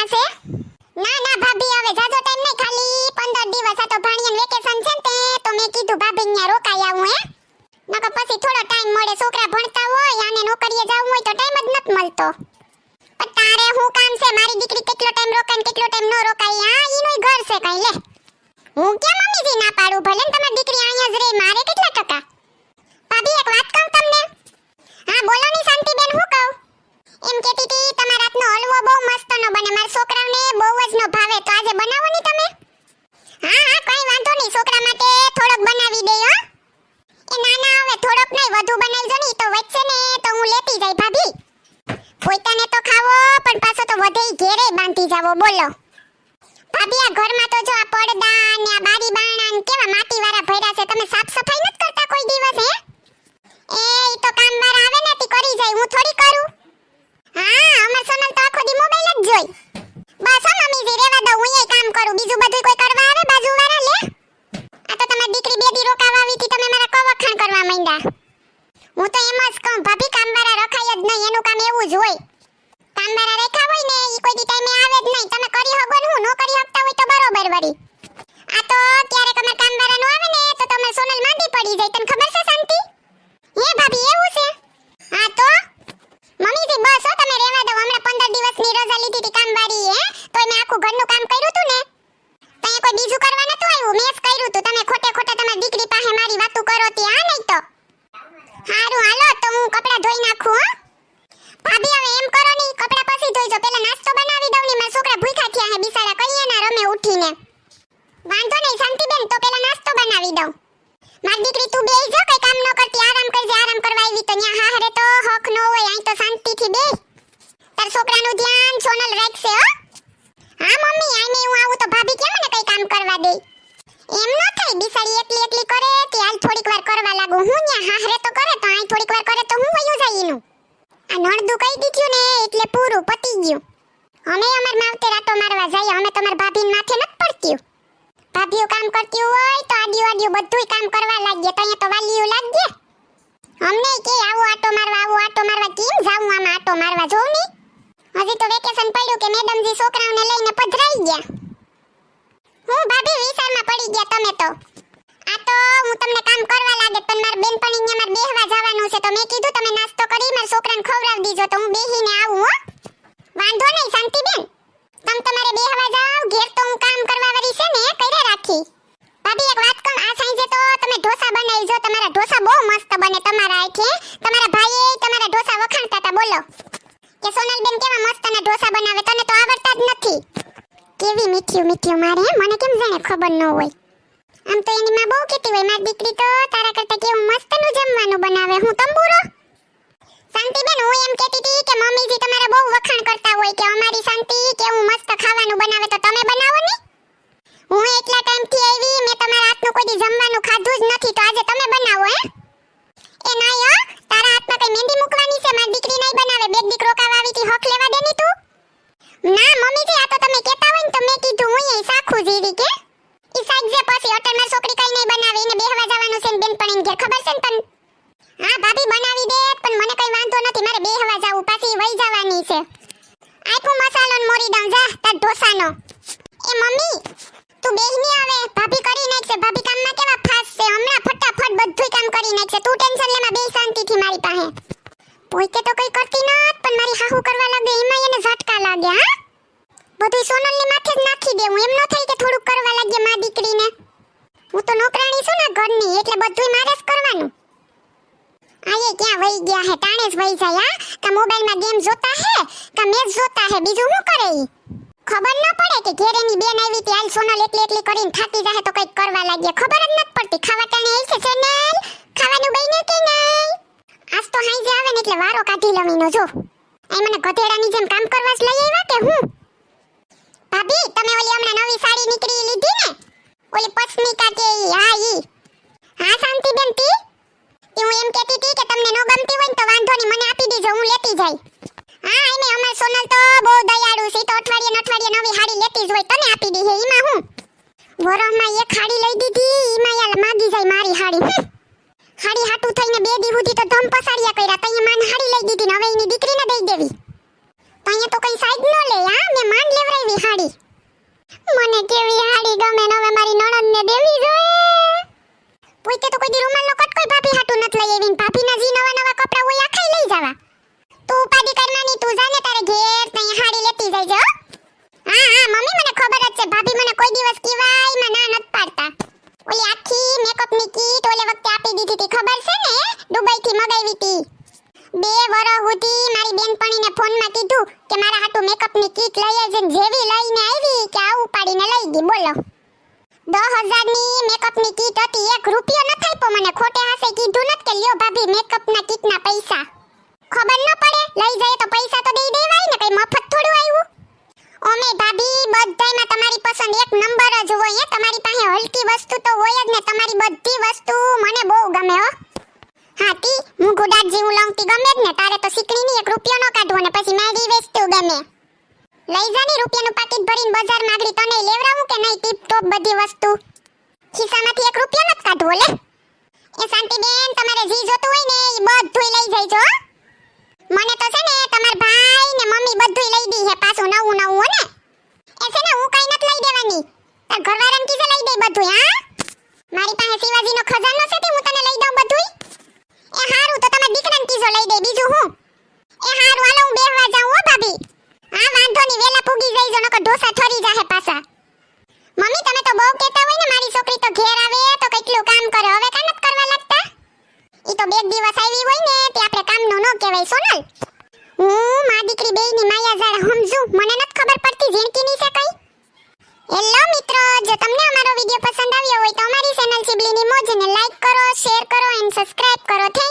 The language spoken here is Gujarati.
કામ હશે? ના ના ભાભી, હવે જાજો ટાઈમ નહીં, ખાલી 15 દિવસ આ તો ભાણિયાનું વેકેશન છે ને તો મેં કીધું ભાભી અહીંયા રોકાઈ આવું હે. નકર પછી થોડો ટાઈમ મળે, છોકરા ભણતા હોય આને નોકરીએ જવું હોય તો ટાઈમ જ નથી મળતો. પણ તારે શું કામ છે? મારી દીકરી કેટલો ટાઈમ રોકાય ને કેટલો ટાઈમ ન રોકાય, આ ઈનું ઘર છે કઈ લે. હું કેમ મમ્મીજી ના પાડું? ભલે ને તમારી દીકરી અહીંયા જ રહે, મારે કેટલા ટકા? ભાભી એક વાત કહું તમને? હા બોલો ની શાંતિબેન, હું કહું? એમ કહેતી હતી તમારા હાથનો હલવો બહુ મસ્તનો બને, મારા છોકરાઓને બહુ જ નો ભાવે, તો આજે બનાવો ની તમે? હા હા કઈ વાંધો નહીં, છોકરા માટે થોડોક બનાવી દે હો. એ ના ના હવે થોડોક નહીં, વધુ બનાવજો ની તો વચ્ચે ને તો હું લેતી જાય ભાભી. પોતાને તો ખાવો પણ પાછો તો વધે ઘેરે બાંધી જાવો. બોલો ભાભી, આ ઘરમાં તો જો આ પડદા ને આ બારી બારણા ને કેવા માટીવાળા ભર્યા છે, તમે સાફ સફાઈ નથી કરતા કોઈ દિવસ હે? એ ઈ તો કામવાળા આવે ને તી કરી જાય, હું થોડી કરું. હા અમાર સોનલ તો આખો દી મોબાઈલ જ જોઈ. બસ હો મમ્મીજી રેવા દો, હું કામ કરું, બીજું બધું કોઈ કરવા આવે બાજુવાળા લે? આ તો તમારી દીકરી બે દી રોકાવા આવી હતી, તમે મારા કવખાણ કરવા માંડ્યા. હું તો એમ જ કહું ભાભી, કામવાળા રખાય જ નહીં, એનું કામ એવું જ હોય. કામવાળા રેખા હોય ને ઈ કોઈ દી ટાઈમે આવે જ નહીં, તમે કરી હગો ને હું નો કરી હકતા હોય તો બરોબર વળી. આ તો ક્યારેક અમાર કામવાળા નો આવે ને તો તમે સોનલ માંદી પડી જાય, તને ખબર છે શાંતિ? હે ભાભી એવું છે? હા તો મમ્મીજી બસ હો તમે રેવા દો, હમણાં 15 દિવસની રજા લીધી હતી કામવાળી હે, તોય મેં આખું ઘરનું કામ કર્યું તું ને. તઈ કોઈ બીજું કરવા નતું આવ્યું, મેં જ કર્યું તું. તમે ખોટે ખોટા તમારી દીકરી પાસે મારી વાતું કરો તી, હા નહીં તો. હારું હાલો તો હું કપડાં ધોઈ નાખું હો. ભાભી હવે એમ કરો ની, કપડાં પછી ધોઈજો, પહેલા નાસ્તો બનાવી દઉં ની, મારા છોકરા ભૂખ્યા થયા હે બિચારા, કઈએ ના રમે ઉઠીને. વાંધો નહીં શાંતિબેન, તો પહેલા નાસ્તો બનાવી દઉં. મારી દીકરી તું બેહી જા, કઈ કામ ન કરતી, આરામ કરજે. આરામ કરવા આવી તો ન્યા હાહરે તો હક ન હોય, અહીં તો શાંતિથી બેહ. તાર છોકરાનું ધ્યાન સોનલ રાખશે હો. હા મમ્મી, આઈને હું આવું તો ભાભી કેમ મને કઈ કામ કરવા દે? એમ ન થાય, બિસાડી એકલી એકલી કરે તે હાલ થોડીક વાર કરવા લાગુ. હું ન્યા હાહરે તો કરે તો અહીં થોડીક વાર કરે તો હું વયું જાય એનું. આ નણદુ કહી દીધું ને એટલે પૂરું પતી ગયું. અમે અમાર માવતે રાતો મારવા જઈએ, અમે તમાર ભાભીન માથે નથી પડતી. ભાભીઓ કામ કરતી હોય તો આડિયું આડિયું બધુંય કામ કરવા લાગીએ, તો અહીંયા તો વાલીઓ લાગીએ. અમને કે આવો આટો મારવા કેમ જાવું? આમાં આટો મારવા જોઉં ની. હજી તો વેકેશન પડ્યું કે મેડમજી છોકરાઓને લઈને પધરાઈ ગયા. હું ભાભી વિચારમાં પડી ગયા તમે તો. આ તો હું તમને કામ કરવા લાગે પણ માર બેનપણી ને માર બેહવા જવાનું છે, તો મેં કીધું તમે નાસ્તો કરી માર છોકરાને ખવડાવી દીજો તો હું બેહીને આવું હો. વાંધો નહીં શાંતિબેન, તમ તમારે બેહવા જાવ, ઘેર તો હું કામ કરવા વાળી છે ને કરે રાખી. ભાભી એક વાત કહું, આ સાંજે તો તમે ઢોસા બનાવીજો, તમારા ઢોસા બહુ મસ્ત બને તમારા આખે. તમારા ભાઈએ તમારા ઢોસા વખાણતા હતા, બોલો કે સોનલબેન કેવા મસ્તના ઢોસા બનાવે, તને તો આવડતા જ નથી. કેવી મીઠી મીઠી મારે, મને કેમ જાણે ખબર ન હોય. આમ તો એની માં બહુ કહેતી હોય મારી દીકરી તો તારા કરતા કેવું મસ્તનું જમવાનું બનાવે. હું તંબુરો શાંતિબેન, હું એમ કહેતી હતી કે મમ્મીજી તમારા બહુ વખાણ કરતા હોય કે અમારી શાંતિ કેવું મસ્ત ખાવાનું બનાવે, તો તમે બનાવો ને. હું એટલા ટાઈમથી આવી, મેં તમારા હાથનું કોઈ દી જમવાનું ખાધું જ નથી, તો આજે તમે બનાવો હે? એ નહીં હો, તારા હાથમાં કઈ મહેંદી મૂકવાની છે? મારી દીકરી નહીં બનાવે, બેગ દીકરો કાવા આવી થી હક લેવા દે ની તું. ના મમ્મીજી, આ તો તમે કહેતા હોય ને તો મેં કીધું હું એ સાખું જીવી કે ઈ સાઈડ જે પછી અટલ માર છોકરી કઈ નહીં બનાવે, એને બેહવા જવાનું છે ને બેનપણીને ઘેર, ખબર છે ને તને? હા ભાભી બનાવી દે, પણ મને કઈ વાંધો નથી, મારે બેહવા જાવું, પાછી વઈ જવાની છે. આખું મસાલો ને મોરી દઉં જા તાર ઢોસાનો. એ મમ્મી તું બેહી ની આવે, ભાભી કરી નાખશે, ભાભી કામમાં કેવા ફાસ્ટ છે, હમણાં ફટાફટ બધુંય કામ કરી નાખશે. તું ટેન્શન લે માં, બે શાંતિથી મારી પાસે. પોઈકે તો કઈ કરતી નત, પણ મારી હાહુ કરવા લાગે એમાં એને ઝટકા લાગે. હા બધું સોનલની માથે જ નાખી દેવું, એમ ન થાય કે થોડુંક કરવા લાગે માં દીકરીને. હું તો નોકરાણી છું ને ઘરની, એટલે બધુંય મારે જ કરવાનું. આયે ક્યાં વઈ ગયા હે, ટાણે જ વઈ જાય. હા કા મોબાઈલમાં ગેમ જોતા હે કા મેચ જોતા હે, બીજું શું કરે ઈ? ખબર ન પડે કે ઘેરેની બેન આવી તી, હાલ સોનલ એકલી એકલી કરીને થાકી જાહે તો કઈક કરવા લાગે, ખબર જ નથી પડતી. ખાવા ટાણે આવી છે સોનલ, ખાવાનું બન્યું કે નહીં? આજ તો હાઈ જે આવે ને એટલે વારો કાઢી લવીનો જો. આ મને ગધેડાની જેમ કામ કરવા જ લઈ આવ્યા કે હું? ભાભી તમે ઓલી હમણાં નવી સાડી નીકળી લીધી ને, ઓલી પસ્મિકા કે હા ઈ? હા શાંતિબેન તી હું એમ કહેતી હતી કે તમને નો ગમતી હોય ને તો વાંધો નહીં, મને આપી દેજો, હું લેતી જાય. હા એને અમાર સોનલ તો બહુ દયાળુ છે, તો અઠવાડિયે નવી હાડી લેતી જ હોય, તને આપી દે હે. ઈમાં હું વરહમાં એક હાડી લઈ દીધી, ઈમાં યાર માગી જાય મારી હાડી. હાડી હાટું થઈને 2 દી સુધી તો ધમ પસાડિયા કર્યા, તઈ માન હાડી લઈ દીધી ને હવે એની દીકરીને દઈ દેવી. તઈ અહીંયા તો કઈ સાઈડ ન લે. હા મે માંડ લેવરાવી હાડી. મને કેવી હાડી ગમે ને હવે મારી નણંદને દેવી જોઈએ. પોતે તો કોઈ દી રૂમાલનો કટકોઈ ભાભી હાટુ નત લઈ આવીને ભાભીના જી નવા નવા કપડા હોય આખાઈ લઈ જાવા. તું ઉપાડી કરવાની, તું જાને તારે ઘેર તઈ હાડી લેતી જઈજો. હા હા મમ્મી મને ખબર જ છે, ભાભી મને કોઈ દિવસ કીવાય માં ના નત પાડતા. ઓલી આખી મેકઅપની કીટ ઓલે વખતે આપી દીધી હતી ખબર છે ને, દુબઈથી મગાવી હતી. 2 વર્ષ સુધી મારી બેનપણીને ફોનમાં કીધું કે મારા હાટુ મેકઅપની કીટ લઈ આવજે, જેવી લઈને આવી કે આ ઉપાડીને લઈ ગઈ. બોલો 10,000 ની મેકઅપની કીટ હતી, 1 રૂપિયો ન થાયપો મને. ખોટે હાસે કીધું નત કે લ્યો ભાભી મેકઅપના કીટના પૈસા. ખબર ન પડે, લઈ જાય તો પૈસા તો દઈ દેવાય ને, કઈ મફત થોડું આવ્યું. ઓમે ભાભી બધાયમાં તમારી પસંદ એક નંબર જ હોય. તમારી પાસે હલકી વસ્તુ તો હોય જ ને, તમારી બધી વસ્તુ મને બહુ ગમે હો. હાથી હું ગુડાટ જેવું લંગતી ગમે જ ને, તારે તો સિકણીની 1 રૂપિયો ન કાઢવો ને પછી મેડી વેચતું ગમે. લઈ જાની રૂપિયાનું પાકીટ ભરીને બજાર માગડી તને લેવરાવું કે નહીં ટીપ ટોપ બધી વસ્તુ. ખિસ્સામાંથી 1 રૂપિયો ન કાઢવો લે. એ શાંતિબેન તમારે જી જોતું હોય ને ઈ બધું લઈ જઈજો. મને તો છે ને તમાર ભાઈ ને મમ્મી બધું લઈ દી હે પાછું નવું નવું ને. એ છે ને હું કઈ નત લઈ દેવાની, તાર ઘરવાળાને કીધે લઈ દે બધું. હા મારી પાસે શિવાજીનો ખજાનો છે તે હું તને લઈ દઉં બધું. એ હારું તો તમાર દીકરાને કીધો લઈ દે, બીજું હું. એ હારું હાલો હું બેહવા જાઉં હો ભાભી. હા વાંધો ની, વેલા પૂગી જઈજો નકર ઢોસા ઠરી જાહે પાછા. મમ્મી તમે તો બહુ કહેતા હોય ને મારી છોકરી તો ઘેર આવે તો કેટલું કામ કરે, હવે કામ નત કરવા લાગતા. ઈ તો 2 દિવસ આવી હોય ને તે આપણે કામનું ન કહેવાય સોનલ. હું માં દીકરી બેયની માયાજાળ સમજુ, મને નત ખબર પડતી ઝીણકીની છે કઈ. હેલો મિત્રો, જો તમને અમારો વિડિયો પસંદ આવ્યો હોય તો અમારી ચેનલ સિબલીની મોજને લાઈક કરો, શેર કરો એન્ડ સબસ્ક્રાઇબ કરો.